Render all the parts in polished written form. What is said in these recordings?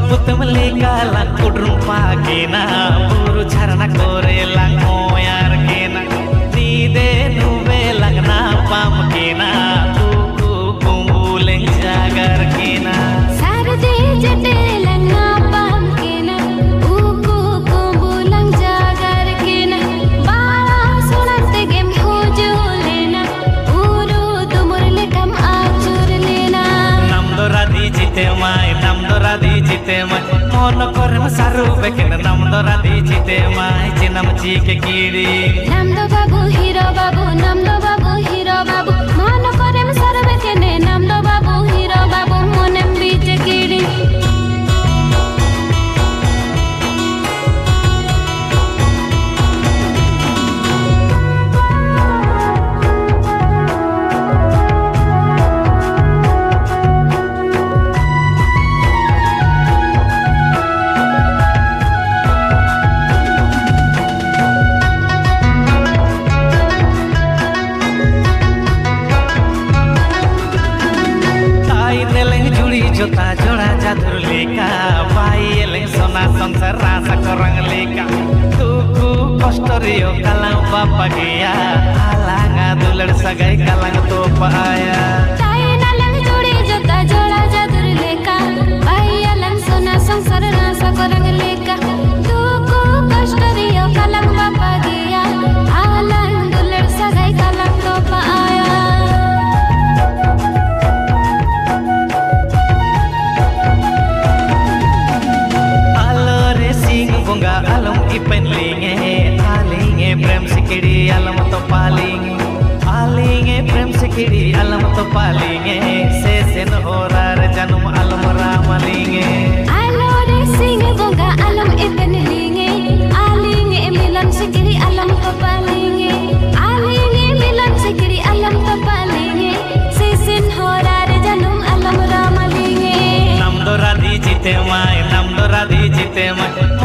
Butem leka lang kudrung pagina buru charana kore lang moyar kena nide nuve lang na pam kena kuku kumbuleng jagar kena sarde jete lang na pam kena kuku kumbuleng jagar kena bala sunante gem hujulena uru tumur lekam achur lena namdora di jite mai mon korem saru beken namdora di jite mai jinam chike kiri namdo babu hero babu mon korem saru beken namdo babu hero babu monem biche kiri jota jora jadur leka bai eleng sona sansar rasa korang leka tuku kostorio kalang bapa gia alanga dulad sagai kalang topa aya tai nalang jodi jota jora jadur leka bai eleng sona sansar rasa korang leka tuku kostorio kalang bapa gia alang dulad sagai kalang topa aya bunga alam ipen linge prem sikiri alam to palinge prem sikiri alam to palinge se sen horar janum alam ramalinge alore sing bunga alam ipen linge alinge milan sikiri alam to palinge alinge milan sikiri alam to palinge se sen horar janum alam ramalinge namdora di jite mai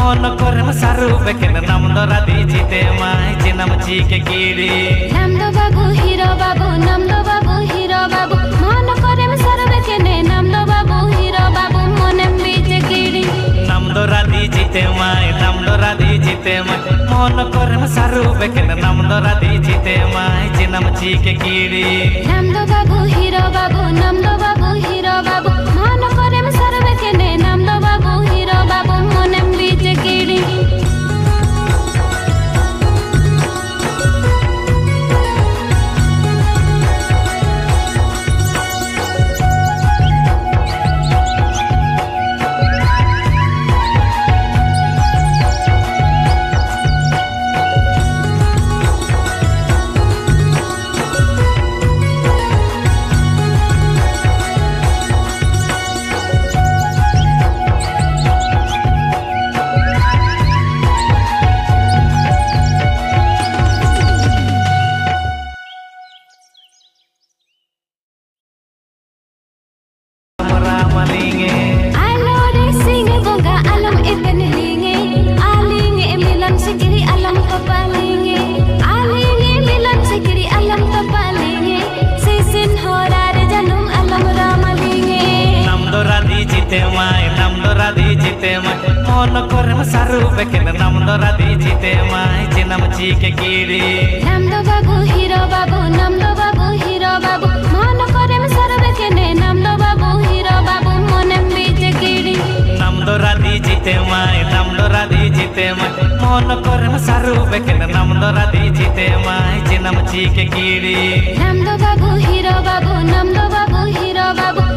mon korem saru beken namdora di jite mai jinam chike kiri namdo babu hero babu mon korem saru beken namdo babu hero babu monem biche kiri namdora di jite mai mon korem saru beken namdora di jite mai jinam chike kiri namdo babu hero babu mon korem saru beken namdo babu hero babu monem biche kiri mon korem saru beken namdora di jite mai jinam chike kiri namdo babu hero babu mon korem saru beken namdo babu hero babu monem biche kiri namdora di jite mai mon korem saru beken namdora di jite mai jinam chike kiri namdo babu hero babu